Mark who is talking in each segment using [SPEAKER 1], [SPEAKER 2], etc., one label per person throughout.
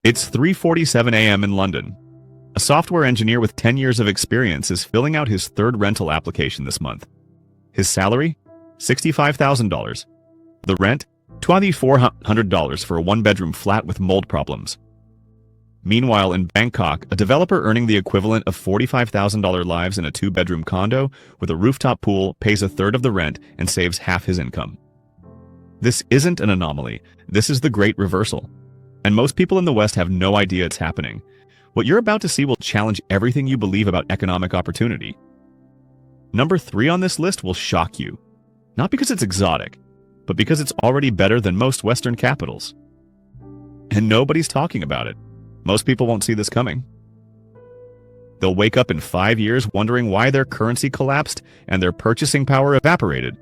[SPEAKER 1] It's 3:47 a.m. in London. A software engineer with 10 years of experience is filling out his third rental application this month. His salary? $65,000. The rent? $2,400 for a one-bedroom flat with mold problems. Meanwhile, in Bangkok, a developer earning the equivalent of $45,000 lives in a two-bedroom condo with a rooftop pool pays a third of the rent and saves half his income. This isn't an anomaly. This is the great reversal. And most people in the West have no idea it's happening. What you're about to see will challenge everything you believe about economic opportunity. Number 3 on this list will shock you. Not because it's exotic, but because it's already better than most Western capitals. And nobody's talking about it. Most people won't see this coming. They'll wake up in 5 years wondering why their currency collapsed and their purchasing power evaporated.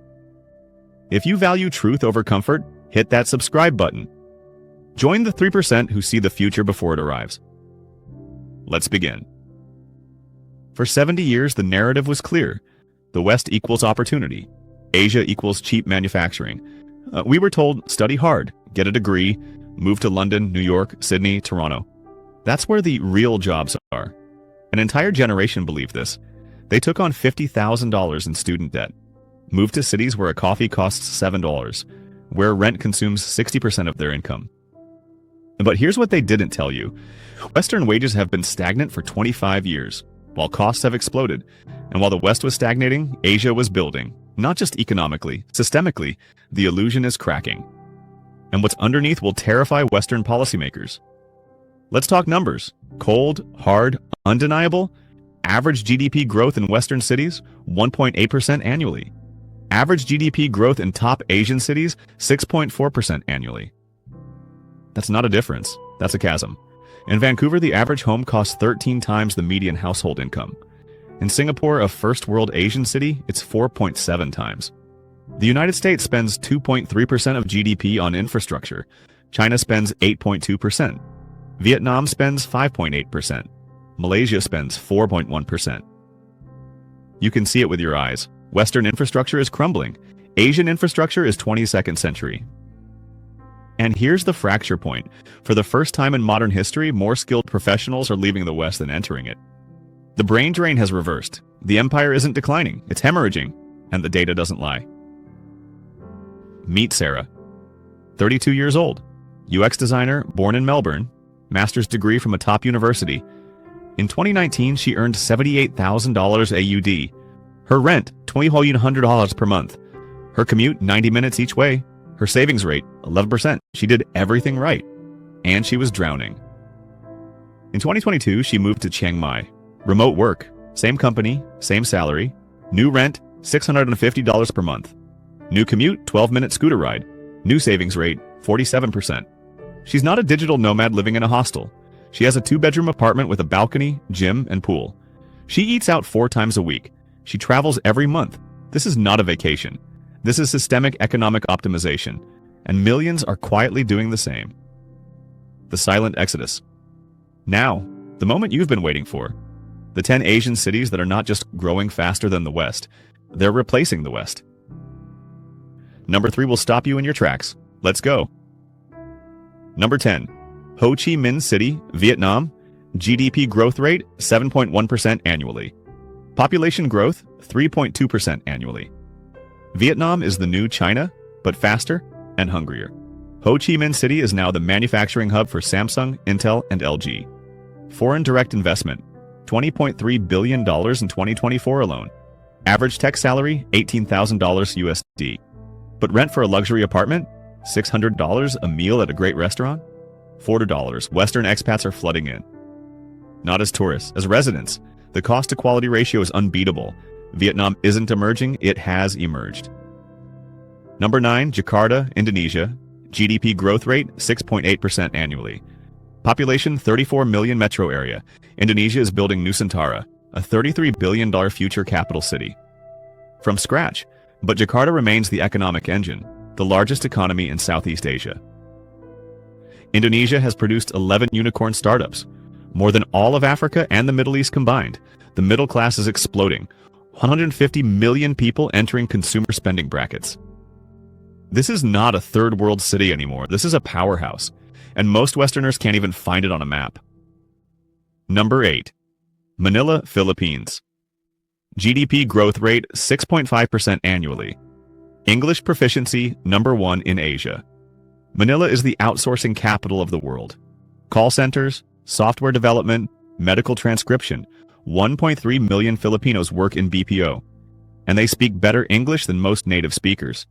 [SPEAKER 1] If you value truth over comfort, hit that subscribe button. Join the 3% who see the future before it arrives. Let's begin. For 70 years, the narrative was clear. The West equals opportunity. Asia equals cheap manufacturing. We were told, study hard, get a degree, move to London, New York, Sydney, Toronto. That's where the real jobs are. An entire generation believed this. They took on $50,000 in student debt, moved to cities where a coffee costs $7, where rent consumes 60% of their income. But here's what they didn't tell you. Western wages have been stagnant for 25 years, while costs have exploded. And while the West was stagnating, Asia was building. Not just economically, systemically, the illusion is cracking. And what's underneath will terrify Western policymakers. Let's talk numbers. Cold, hard, undeniable. Average GDP growth in Western cities, 1.8% annually. Average GDP growth in top Asian cities, 6.4% annually. That's not a difference. That's a chasm. In Vancouver, the average home costs 13 times the median household income. In Singapore, a first-world Asian city, it's 4.7 times. The United States spends 2.3% of GDP on infrastructure. China spends 8.2%. Vietnam spends 5.8%. Malaysia spends 4.1%. You can see it with your eyes. Western infrastructure is crumbling. Asian infrastructure is 22nd century. And here's the fracture point. For the first time in modern history, more skilled professionals are leaving the West than entering it. The brain drain has reversed. The empire isn't declining, it's hemorrhaging, and the data doesn't lie. Meet Sarah. 32 years old. UX designer, born in Melbourne, master's degree from a top university. In 2019, she earned $78,000 AUD. Her rent, $2,100 per month. Her commute, 90 minutes each way. Her savings rate, 11%. She did everything right. And she was drowning. In 2022, she moved to Chiang Mai. Remote work, same company, same salary. New rent, $650 per month. New commute, 12-minute scooter ride. New savings rate, 47%. She's not a digital nomad living in a hostel. She has a 2-bedroom apartment with a balcony, gym, and pool. She eats out 4 times a week. She travels every month. This is not a vacation. This is systemic economic optimization, and millions are quietly doing the same. The silent exodus. Now, the moment you've been waiting for. The 10 Asian cities that are not just growing faster than the West, they're replacing the West. Number 3 will stop you in your tracks. Let's go. Number 10. Ho Chi Minh City, Vietnam. GDP growth rate, 7.1% annually. Population growth, 3.2% annually. Vietnam is the new China, but faster and hungrier. Ho Chi Minh City is now the manufacturing hub for Samsung, Intel, and LG. Foreign direct investment, $20.3 billion in 2024 alone. Average tech salary, $18,000 USD. But rent for a luxury apartment? $600 a meal at a great restaurant? $40. Western expats are flooding in. Not as tourists, as residents. The cost-to-quality ratio is unbeatable. Vietnam isn't emerging, it has emerged. Number 9, Jakarta, Indonesia. GDP growth rate, 6.8% annually. Population, 34 million metro area. Indonesia is building Nusantara, a $33 billion future capital city. From scratch, but Jakarta remains the economic engine, the largest economy in Southeast Asia. Indonesia has produced 11 unicorn startups, more than all of Africa and the Middle East combined. The middle class is exploding. 150 million people entering consumer spending brackets. This is not a third world city anymore. This is a powerhouse. and most Westerners can't even find it on a map. Number 8. Manila, Philippines. GDP growth rate 6.5% annually. English proficiency number 1 in Asia. Manila is the outsourcing capital of the world. Call centers, software development, medical transcription. 1.3 million Filipinos work in BPO, and they speak better English than most native speakers.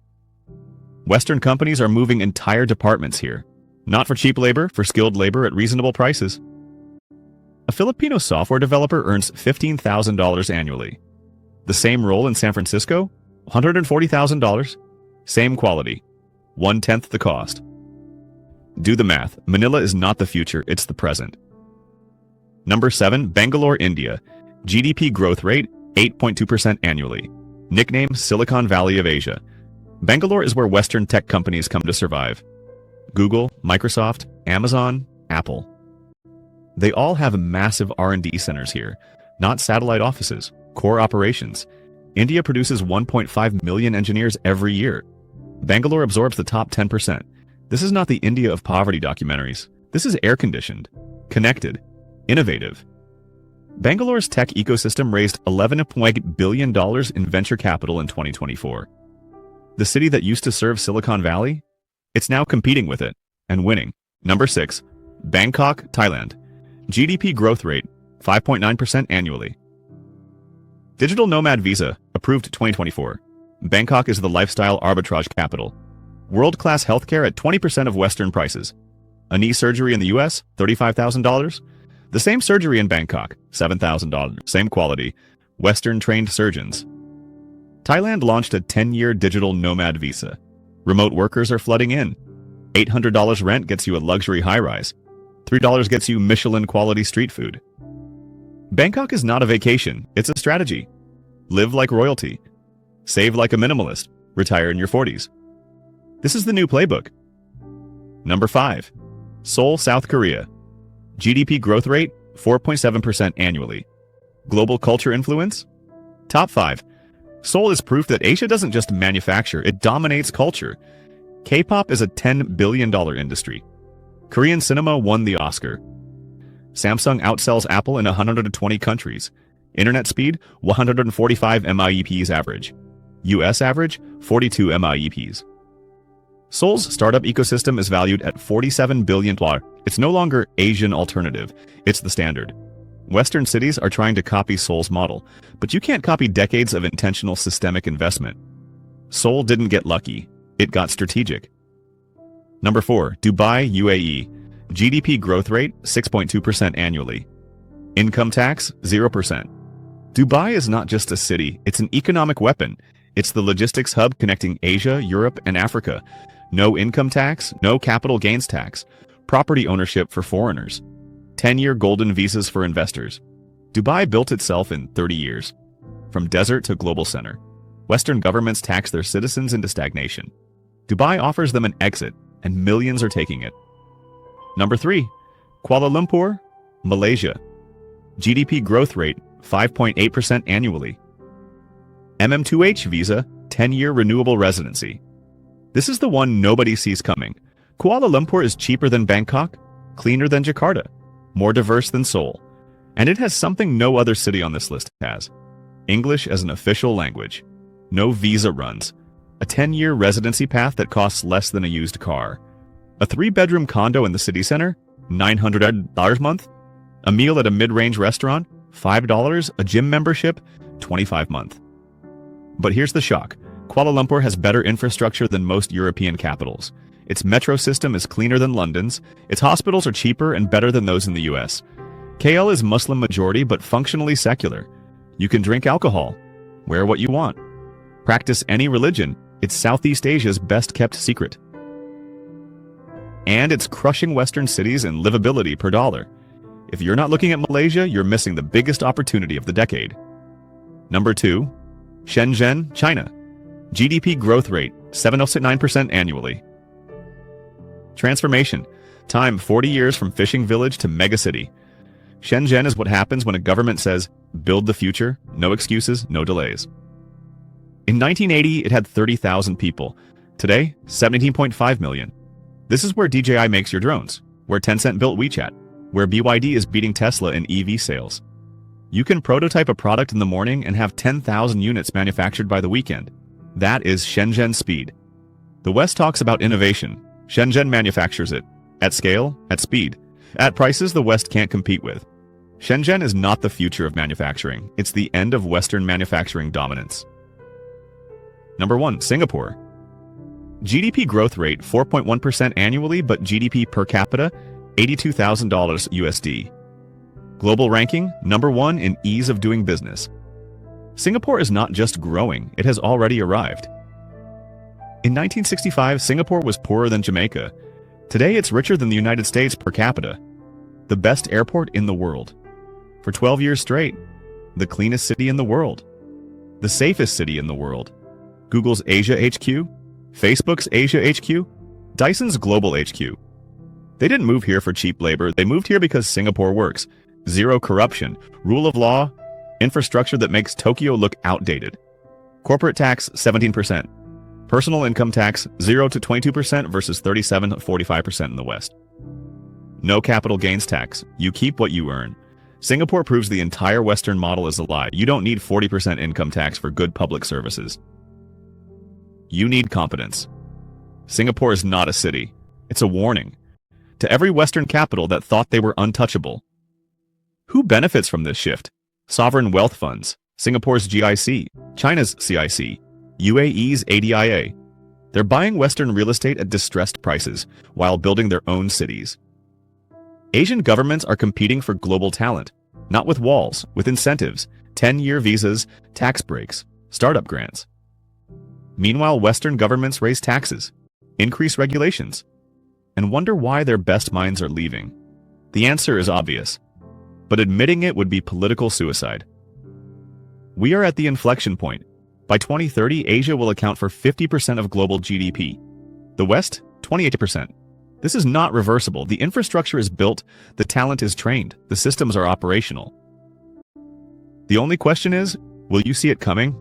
[SPEAKER 1] Western companies are moving entire departments here. Not for cheap labor, for skilled labor at reasonable prices. A Filipino software developer earns $15,000 annually. The same role in San Francisco? $140,000. Same quality. 1/10 the cost. Do the math. Manila is not the future, it's the present. Number 7. Bangalore, India. GDP growth rate 8.2% annually. Nickname Silicon Valley of Asia. Bangalore is where Western tech companies come to survive. Google, Microsoft, Amazon, Apple. They all have massive R&D centers here, not satellite offices, core operations. India produces 1.5 million engineers every year. Bangalore absorbs the top 10%. This is not the India of poverty documentaries. This is air-conditioned, connected, innovative. Bangalore's tech ecosystem raised $11.8 billion in venture capital in 2024. The city that used to serve Silicon Valley? It's now competing with it, and winning. Number 6. Bangkok, Thailand. GDP growth rate, 5.9% annually. Digital Nomad Visa, approved 2024. Bangkok is the lifestyle arbitrage capital. World-class healthcare at 20% of Western prices. A knee surgery in the US, $35,000. The same surgery in Bangkok, $7,000. Same quality. Western-trained surgeons. Thailand launched a 10-year digital nomad visa. Remote workers are flooding in. $800 rent gets you a luxury high-rise. $3 gets you Michelin-quality street food. Bangkok is not a vacation, it's a strategy. Live like royalty. Save like a minimalist. Retire in your 40s. This is the new playbook. Number 5. Seoul, South Korea. GDP growth rate, 4.7% annually. Global culture influence? Top 5. Seoul is proof that Asia doesn't just manufacture, it dominates culture. K-pop is a $10 billion industry. Korean cinema won the Oscar. Samsung outsells Apple in 120 countries. Internet speed, 145 MIEPs average. US average, 42 MIEPs. Seoul's startup ecosystem is valued at $47 billion. It's no longer Asian alternative, it's the standard. Western cities are trying to copy Seoul's model, but you can't copy decades of intentional systemic investment. Seoul didn't get lucky, it got strategic. Number 4. Dubai, UAE. GDP growth rate, 6.2% annually. Income tax, 0%. Dubai is not just a city, it's an economic weapon. It's the logistics hub connecting Asia, Europe, and Africa. No income tax, no capital gains tax. Property ownership for foreigners. 10-year golden visas for investors. Dubai built itself in 30 years. From desert to global center. Western governments tax their citizens into stagnation. Dubai offers them an exit, and millions are taking it. Number 3. Kuala Lumpur, Malaysia. GDP growth rate, 5.8% annually. MM2H visa, 10-year renewable residency. This is the one nobody sees coming. Kuala Lumpur is cheaper than Bangkok, cleaner than Jakarta, more diverse than Seoul. And it has something no other city on this list has. English as an official language. No visa runs. A 10-year residency path that costs less than a used car. A 3-bedroom condo in the city center, $900 a month. A meal at a mid-range restaurant, $5. A gym membership, $25 a month. But here's the shock. Kuala Lumpur has better infrastructure than most European capitals. Its metro system is cleaner than London's. Its hospitals are cheaper and better than those in the US. KL is Muslim majority but functionally secular. You can drink alcohol, wear what you want, practice any religion. It's Southeast Asia's best kept secret. And it's crushing Western cities in livability per dollar. If you're not looking at Malaysia, you're missing the biggest opportunity of the decade. Number 2. Shenzhen, China. GDP growth rate, 7.9% annually. Transformation. Time 40 years from fishing village to megacity. Shenzhen is what happens when a government says, build the future, no excuses, no delays. In 1980, it had 30,000 people. Today, 17.5 million. This is where DJI makes your drones. where Tencent built WeChat, where BYD is beating Tesla in EV sales. You can prototype a product in the morning and have 10,000 units manufactured by the weekend. That is Shenzhen speed. The West talks about innovation. Shenzhen manufactures it. At scale, at speed, at prices the West can't compete with. Shenzhen is not the future of manufacturing. It's the end of Western manufacturing dominance. Number 1. Singapore. GDP growth rate 4.1% annually, but GDP per capita $82,000 USD. Global ranking number 1 in ease of doing business. Singapore is not just growing, it has already arrived. In 1965, Singapore was poorer than Jamaica. Today it's richer than the United States per capita. The best airport in the world. For 12 years straight. The cleanest city in the world. The safest city in the world. Google's Asia HQ. Facebook's Asia HQ. Dyson's Global HQ. They didn't move here for cheap labor, they moved here because Singapore works. Zero corruption, rule of law, infrastructure that makes Tokyo look outdated. Corporate tax 17%. Personal income tax 0 to 22% versus 37 to 45% in the West. No capital gains tax. You keep what you earn. Singapore proves the entire Western model is a lie. You don't need 40% income tax for good public services. You need competence. Singapore is not a city. It's a warning. To every Western capital that thought they were untouchable. Who benefits from this shift? Sovereign wealth funds, Singapore's GIC, China's CIC, UAE's ADIA. They're buying Western real estate at distressed prices while building their own cities. Asian governments are competing for global talent, not with walls, with incentives, 10-year visas, tax breaks, startup grants. Meanwhile, Western governments raise taxes, increase regulations, and wonder why their best minds are leaving. The answer is obvious, but admitting it would be political suicide. We are at the inflection point. By 2030, Asia will account for 50% of global GDP. The West, 28%. This is not reversible. The infrastructure is built, the talent is trained, the systems are operational. The only question is, will you see it coming?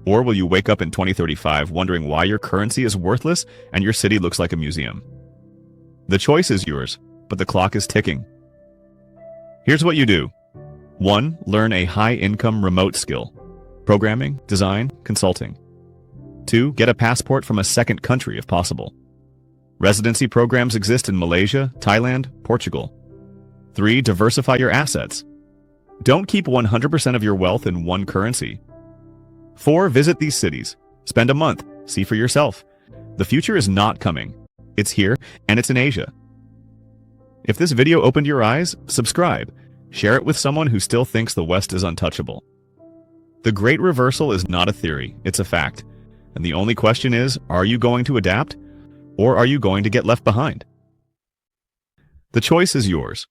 [SPEAKER 1] Or will you wake up in 2035 wondering why your currency is worthless and your city looks like a museum? The choice is yours, but the clock is ticking. Here's what you do. 1. Learn a high-income remote skill. Programming, design, consulting. 2. Get a passport from a second country if possible. Residency programs exist in Malaysia, Thailand, Portugal. 3. Diversify your assets. Don't keep 100% of your wealth in one currency. 4. Visit these cities. Spend a month. See for yourself. The future is not coming. It's here, and it's in Asia. If this video opened your eyes, subscribe. Share it with someone who still thinks the West is untouchable. The Great Reversal is not a theory, it's a fact. And the only question is, are you going to adapt? Or are you going to get left behind? The choice is yours.